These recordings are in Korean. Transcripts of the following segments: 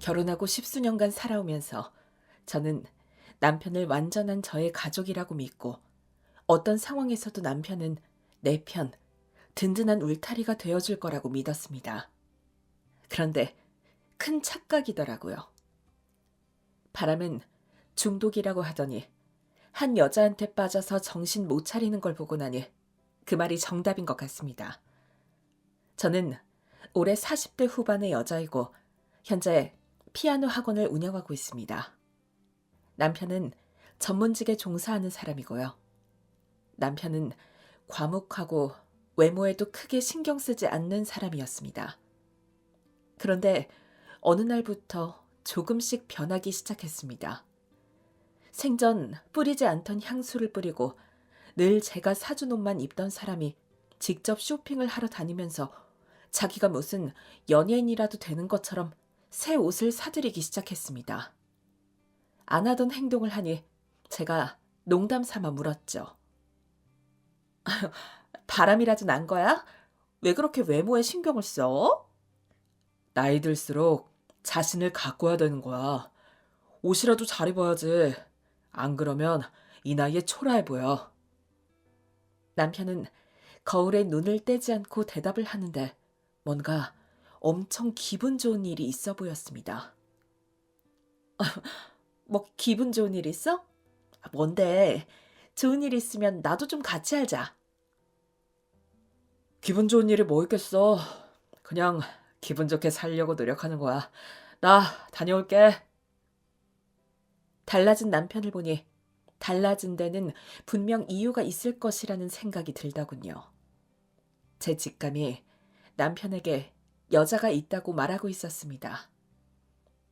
결혼하고 십수년간 살아오면서 저는 남편을 완전한 저의 가족이라고 믿고 어떤 상황에서도 남편은 내 편, 든든한 울타리가 되어줄 거라고 믿었습니다. 그런데 큰 착각이더라고요. 바람은 중독이라고 하더니 한 여자한테 빠져서 정신 못 차리는 걸 보고 나니 그 말이 정답인 것 같습니다. 저는 올해 40대 후반의 여자이고 현재 피아노 학원을 운영하고 있습니다. 남편은 전문직에 종사하는 사람이고요. 남편은 과묵하고 외모에도 크게 신경 쓰지 않는 사람이었습니다. 그런데 어느 날부터 조금씩 변하기 시작했습니다. 생전 뿌리지 않던 향수를 뿌리고 늘 제가 사준 옷만 입던 사람이 직접 쇼핑을 하러 다니면서 자기가 무슨 연예인이라도 되는 것처럼 새 옷을 사들이기 시작했습니다. 안 하던 행동을 하니 제가 농담 삼아 물었죠. 바람이라도 난 거야? 왜 그렇게 외모에 신경을 써? 나이 들수록 자신을 가꿔야 되는 거야. 옷이라도 잘 입어야지. 안 그러면 이 나이에 초라해 보여. 남편은 거울에 눈을 떼지 않고 대답을 하는데 뭔가 엄청 기분 좋은 일이 있어 보였습니다. 뭐 기분 좋은 일 있어? 뭔데? 좋은 일 있으면 나도 좀 같이 알자. 기분 좋은 일이 뭐 있겠어. 그냥 기분 좋게 살려고 노력하는 거야. 나 다녀올게. 달라진 남편을 보니 달라진 데는 분명 이유가 있을 것이라는 생각이 들더군요. 제 직감이 남편에게 여자가 있다고 말하고 있었습니다.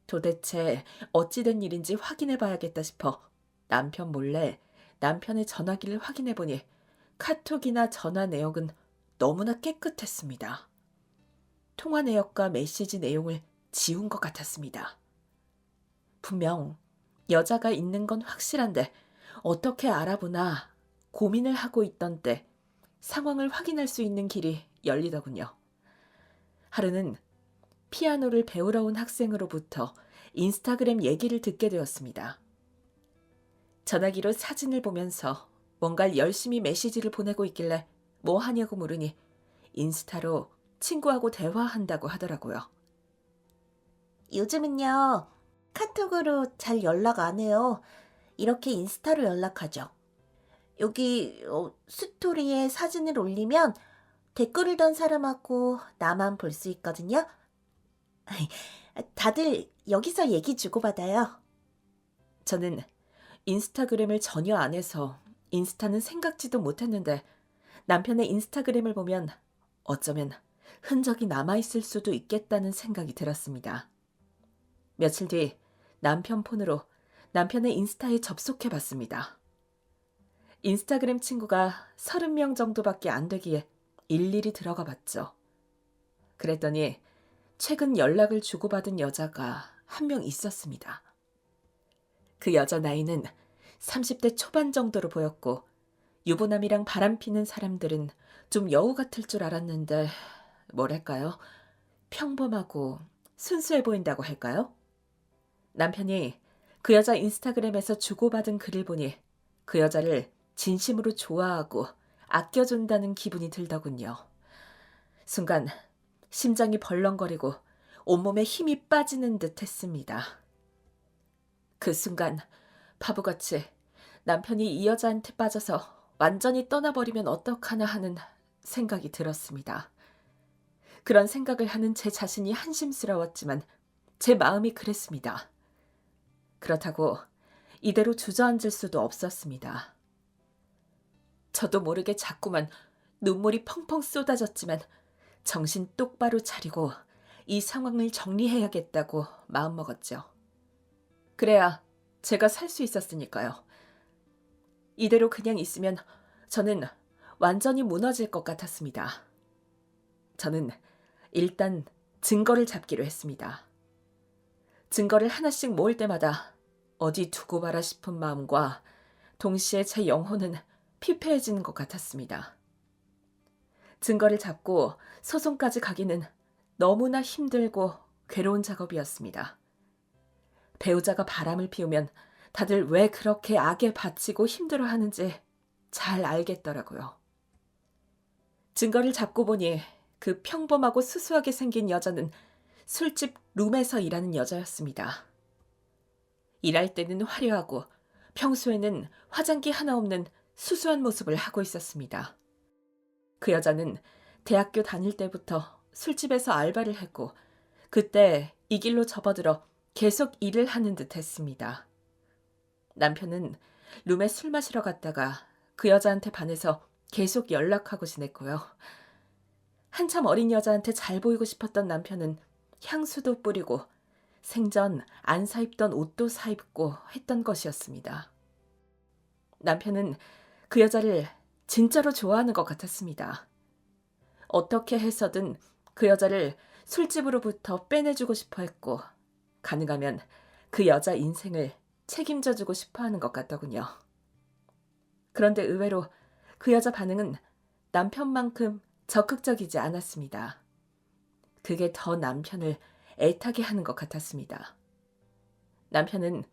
도대체 어찌된 일인지 확인해 봐야겠다 싶어 남편 몰래 남편의 전화기를 확인해 보니 카톡이나 전화 내역은 너무나 깨끗했습니다. 통화 내역과 메시지 내용을 지운 것 같았습니다. 분명 여자가 있는 건 확실한데 어떻게 알아보나 고민을 하고 있던 때 상황을 확인할 수 있는 길이 열리더군요. 하루는 피아노를 배우러 온 학생으로부터 인스타그램 얘기를 듣게 되었습니다. 전화기로 사진을 보면서 뭔가 열심히 메시지를 보내고 있길래 뭐 하냐고 물으니 인스타로 친구하고 대화한다고 하더라고요. 요즘은요, 카톡으로 잘 연락 안 해요. 이렇게 인스타로 연락하죠. 여기 스토리에 사진을 올리면 댓글을 단 사람하고 나만 볼 수 있거든요. 다들 여기서 얘기 주고받아요. 저는 인스타그램을 전혀 안 해서 인스타는 생각지도 못했는데 남편의 인스타그램을 보면 어쩌면 흔적이 남아있을 수도 있겠다는 생각이 들었습니다. 며칠 뒤 남편 폰으로 남편의 인스타에 접속해 봤습니다. 인스타그램 친구가 30명 정도밖에 안 되기에 일일이 들어가 봤죠. 그랬더니 최근 연락을 주고받은 여자가 한 명 있었습니다. 그 여자 나이는 30대 초반 정도로 보였고 유부남이랑 바람피는 사람들은 좀 여우 같을 줄 알았는데 뭐랄까요? 평범하고 순수해 보인다고 할까요? 남편이 그 여자 인스타그램에서 주고받은 글을 보니 그 여자를 진심으로 좋아하고 아껴준다는 기분이 들더군요. 순간 심장이 벌렁거리고 온몸에 힘이 빠지는 듯 했습니다. 그 순간 바보같이 남편이 이 여자한테 빠져서 완전히 떠나버리면 어떡하나 하는 생각이 들었습니다. 그런 생각을 하는 제 자신이 한심스러웠지만 제 마음이 그랬습니다. 그렇다고 이대로 주저앉을 수도 없었습니다. 저도 모르게 자꾸만 눈물이 펑펑 쏟아졌지만 정신 똑바로 차리고 이 상황을 정리해야겠다고 마음먹었죠. 그래야 제가 살 수 있었으니까요. 이대로 그냥 있으면 저는 완전히 무너질 것 같았습니다. 저는 일단 증거를 잡기로 했습니다. 증거를 하나씩 모을 때마다 어디 두고 봐라 싶은 마음과 동시에 제 영혼은 피폐해지는 것 같았습니다. 증거를 잡고 소송까지 가기는 너무나 힘들고 괴로운 작업이었습니다. 배우자가 바람을 피우면 다들 왜 그렇게 악에 바치고 힘들어하는지 잘 알겠더라고요. 증거를 잡고 보니 그 평범하고 수수하게 생긴 여자는 술집 룸에서 일하는 여자였습니다. 일할 때는 화려하고 평소에는 화장기 하나 없는 수수한 모습을 하고 있었습니다. 그 여자는 대학교 다닐 때부터 술집에서 알바를 했고 그때 이 길로 접어들어 계속 일을 하는 듯 했습니다. 남편은 룸에 술 마시러 갔다가 그 여자한테 반해서 계속 연락하고 지냈고요. 한참 어린 여자한테 잘 보이고 싶었던 남편은 향수도 뿌리고 생전 안 사입던 옷도 사입고 했던 것이었습니다. 남편은 그 여자를 진짜로 좋아하는 것 같았습니다. 어떻게 해서든 그 여자를 술집으로부터 빼내주고 싶어 했고 가능하면 그 여자 인생을 책임져주고 싶어 하는 것 같더군요. 그런데 의외로 그 여자 반응은 남편만큼 적극적이지 않았습니다. 그게 더 남편을 애타게 하는 것 같았습니다. 남편은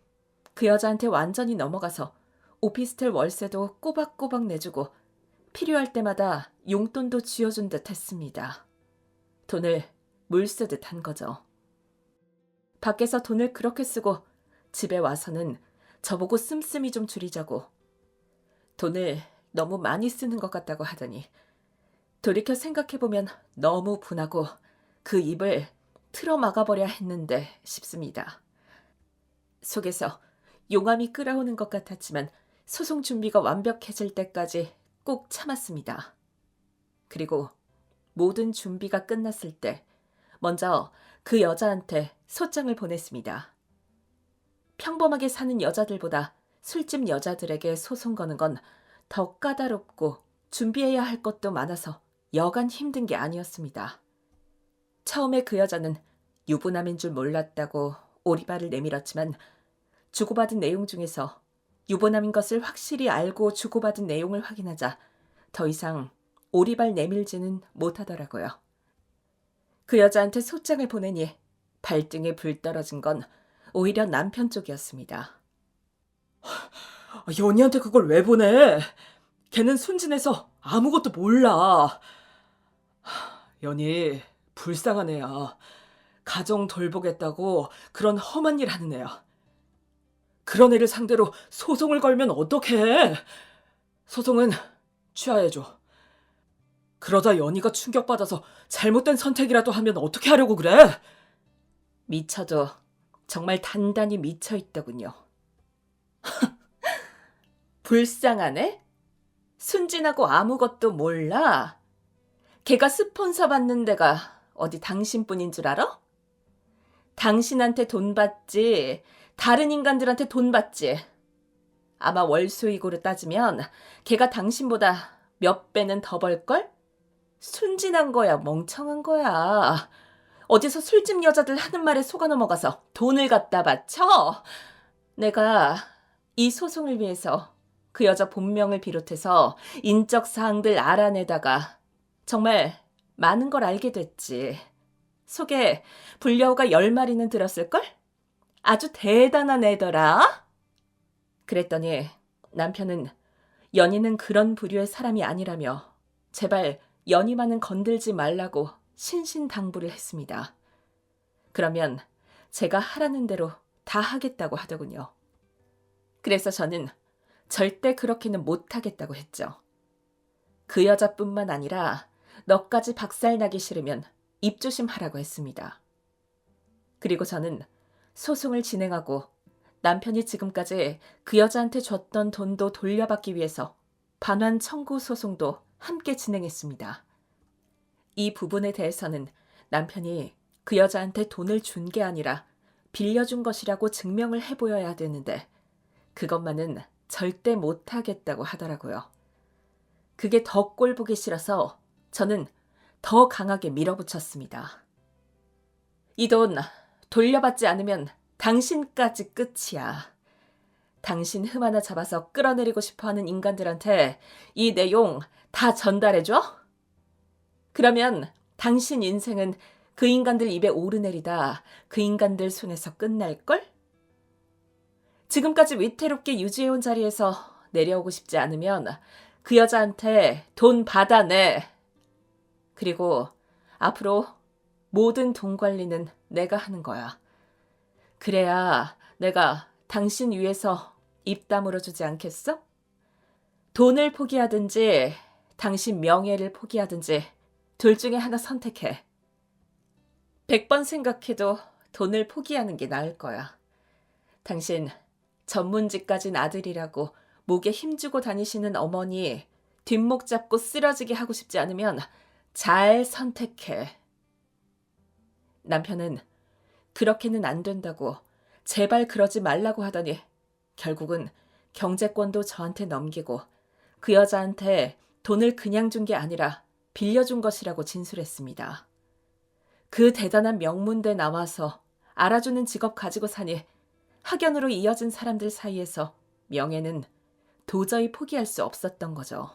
그 여자한테 완전히 넘어가서 오피스텔 월세도 꼬박꼬박 내주고 필요할 때마다 용돈도 쥐어준 듯 했습니다. 돈을 물 쓰듯 한 거죠. 밖에서 돈을 그렇게 쓰고 집에 와서는 저보고 씀씀이 좀 줄이자고 돈을 너무 많이 쓰는 것 같다고 하더니 돌이켜 생각해보면 너무 분하고 그 입을 틀어 막아버려야 했는데 싶습니다. 속에서 용암이 끓어오는 것 같았지만 소송 준비가 완벽해질 때까지 꼭 참았습니다. 그리고 모든 준비가 끝났을 때 먼저 그 여자한테 소장을 보냈습니다. 평범하게 사는 여자들보다 술집 여자들에게 소송 거는 건 더 까다롭고 준비해야 할 것도 많아서 여간 힘든 게 아니었습니다. 처음에 그 여자는 유부남인 줄 몰랐다고 오리발을 내밀었지만 주고받은 내용 중에서 유부남인 것을 확실히 알고 주고받은 내용을 확인하자 더 이상 오리발 내밀지는 못하더라고요. 그 여자한테 소장을 보내니 발등에 불 떨어진 건 오히려 남편 쪽이었습니다. 연희한테 그걸 왜 보내? 걔는 순진해서 아무것도 몰라. 연희 불쌍한 애야. 가정 돌보겠다고 그런 험한 일 하는 애야. 그런 애를 상대로 소송을 걸면 어떡해? 소송은 취하해줘. 그러다 연희가 충격받아서 잘못된 선택이라도 하면 어떻게 하려고 그래? 미쳐도 정말 단단히 미쳐있더군요. 불쌍하네? 순진하고 아무것도 몰라? 걔가 스폰서 받는 데가 어디 당신뿐인 줄 알아? 당신한테 돈 받지, 다른 인간들한테 돈 받지. 아마 월수익으로 따지면 걔가 당신보다 몇 배는 더 벌걸? 순진한 거야, 멍청한 거야. 어디서 술집 여자들 하는 말에 속아 넘어가서 돈을 갖다 바쳐? 내가 이 소송을 위해서 그 여자 본명을 비롯해서 인적 사항들 알아내다가 정말 많은 걸 알게 됐지. 속에 불려우가 10마리는 들었을걸? 아주 대단한 애더라. 그랬더니 남편은 연희는 그런 부류의 사람이 아니라며 제발 연희만은 건들지 말라고 신신당부를 했습니다. 그러면 제가 하라는 대로 다 하겠다고 하더군요. 그래서 저는 절대 그렇게는 못하겠다고 했죠. 그 여자뿐만 아니라 너까지 박살나기 싫으면 입조심하라고 했습니다. 그리고 저는 소송을 진행하고 남편이 지금까지 그 여자한테 줬던 돈도 돌려받기 위해서 반환 청구 소송도 함께 진행했습니다. 이 부분에 대해서는 남편이 그 여자한테 돈을 준 게 아니라 빌려준 것이라고 증명을 해보여야 되는데 그것만은 절대 못하겠다고 하더라고요. 그게 더 꼴보기 싫어서 저는 더 강하게 밀어붙였습니다. 이 돈 돌려받지 않으면 당신까지 끝이야. 당신 흠 하나 잡아서 끌어내리고 싶어하는 인간들한테 이 내용 다 전달해줘? 그러면 당신 인생은 그 인간들 입에 오르내리다 그 인간들 손에서 끝날걸? 지금까지 위태롭게 유지해온 자리에서 내려오고 싶지 않으면 그 여자한테 돈 받아내. 그리고 앞으로 모든 돈 관리는 내가 하는 거야. 그래야 내가 당신 위해서 입 다물어 주지 않겠어? 돈을 포기하든지 당신 명예를 포기하든지 둘 중에 하나 선택해. 100번 생각해도 돈을 포기하는 게 나을 거야. 당신 전문직 가진 아들이라고 목에 힘주고 다니시는 어머니 뒷목 잡고 쓰러지게 하고 싶지 않으면 잘 선택해. 남편은 그렇게는 안 된다고 제발 그러지 말라고 하더니 결국은 경제권도 저한테 넘기고 그 여자한테 돈을 그냥 준 게 아니라 빌려준 것이라고 진술했습니다. 그 대단한 명문대 나와서 알아주는 직업 가지고 사니 학연으로 이어진 사람들 사이에서 명예는 도저히 포기할 수 없었던 거죠.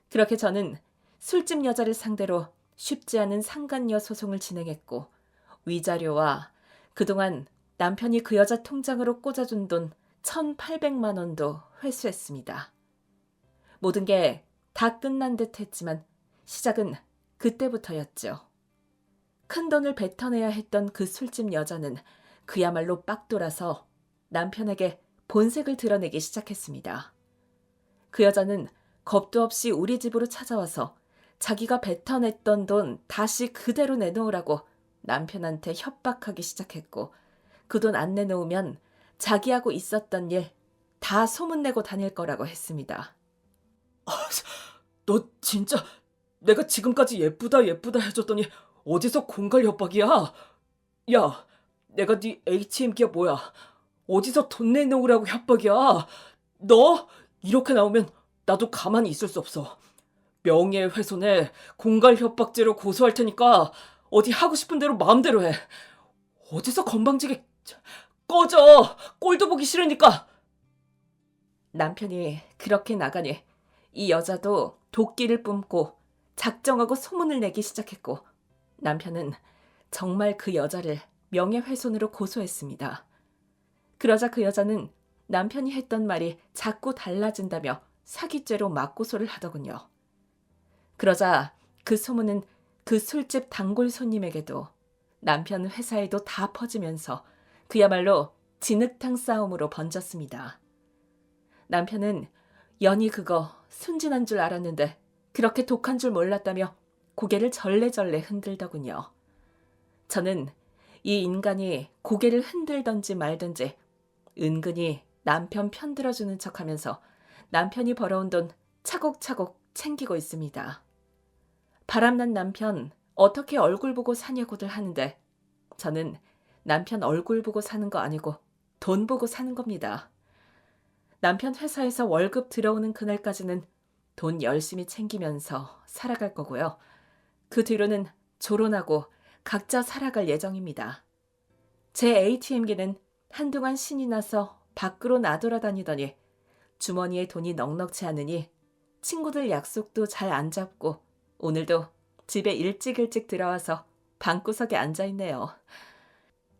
그렇게 저는 술집 여자를 상대로 쉽지 않은 상간녀 소송을 진행했고 위자료와 그동안 남편이 그 여자 통장으로 꽂아준 돈 1,800만 원도 회수했습니다. 모든 게 다 끝난 듯 했지만 시작은 그때부터였죠. 큰 돈을 뱉어내야 했던 그 술집 여자는 그야말로 빡돌아서 남편에게 본색을 드러내기 시작했습니다. 그 여자는 겁도 없이 우리 집으로 찾아와서 자기가 뱉어냈던 돈 다시 그대로 내놓으라고 남편한테 협박하기 시작했고 그 돈 안 내놓으면 자기하고 있었던 일 다 소문내고 다닐 거라고 했습니다. 너 진짜 내가 지금까지 예쁘다 해줬더니 어디서 공갈 협박이야? 야, 내가 네 ATM기야 뭐야? 어디서 돈 내놓으라고 협박이야? 너 이렇게 나오면 나도 가만히 있을 수 없어. 명예훼손에 공갈 협박죄로 고소할 테니까 어디 하고 싶은 대로 마음대로 해. 어디서 건방지게 꺼져. 꼴도 보기 싫으니까. 남편이 그렇게 나가니 이 여자도 도끼를 뿜고 작정하고 소문을 내기 시작했고 남편은 정말 그 여자를 명예훼손으로 고소했습니다. 그러자 그 여자는 남편이 했던 말이 자꾸 달라진다며 사기죄로 맞고소를 하더군요. 그러자 그 소문은 그 술집 단골 손님에게도 남편 회사에도 다 퍼지면서 그야말로 진흙탕 싸움으로 번졌습니다. 남편은 연이 그거 순진한 줄 알았는데 그렇게 독한 줄 몰랐다며 고개를 절레절레 흔들더군요. 저는 이 인간이 고개를 흔들던지 말던지 은근히 남편 편들어주는 척하면서 남편이 벌어온 돈 차곡차곡 챙기고 있습니다. 바람난 남편 어떻게 얼굴 보고 사냐고들 하는데 저는 남편 얼굴 보고 사는 거 아니고 돈 보고 사는 겁니다. 남편 회사에서 월급 들어오는 그날까지는 돈 열심히 챙기면서 살아갈 거고요. 그 뒤로는 조론하고 각자 살아갈 예정입니다. 제 ATM기는 한동안 신이 나서 밖으로 나돌아다니더니 주머니에 돈이 넉넉치 않으니 친구들 약속도 잘 안 잡고 오늘도 집에 일찍 들어와서 방구석에 앉아있네요.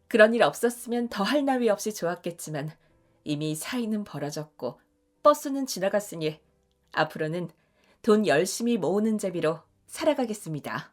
그런 일 없었으면 더할 나위 없이 좋았겠지만 이미 사이는 벌어졌고 버스는 지나갔으니 앞으로는 돈 열심히 모으는 재미로 살아가겠습니다.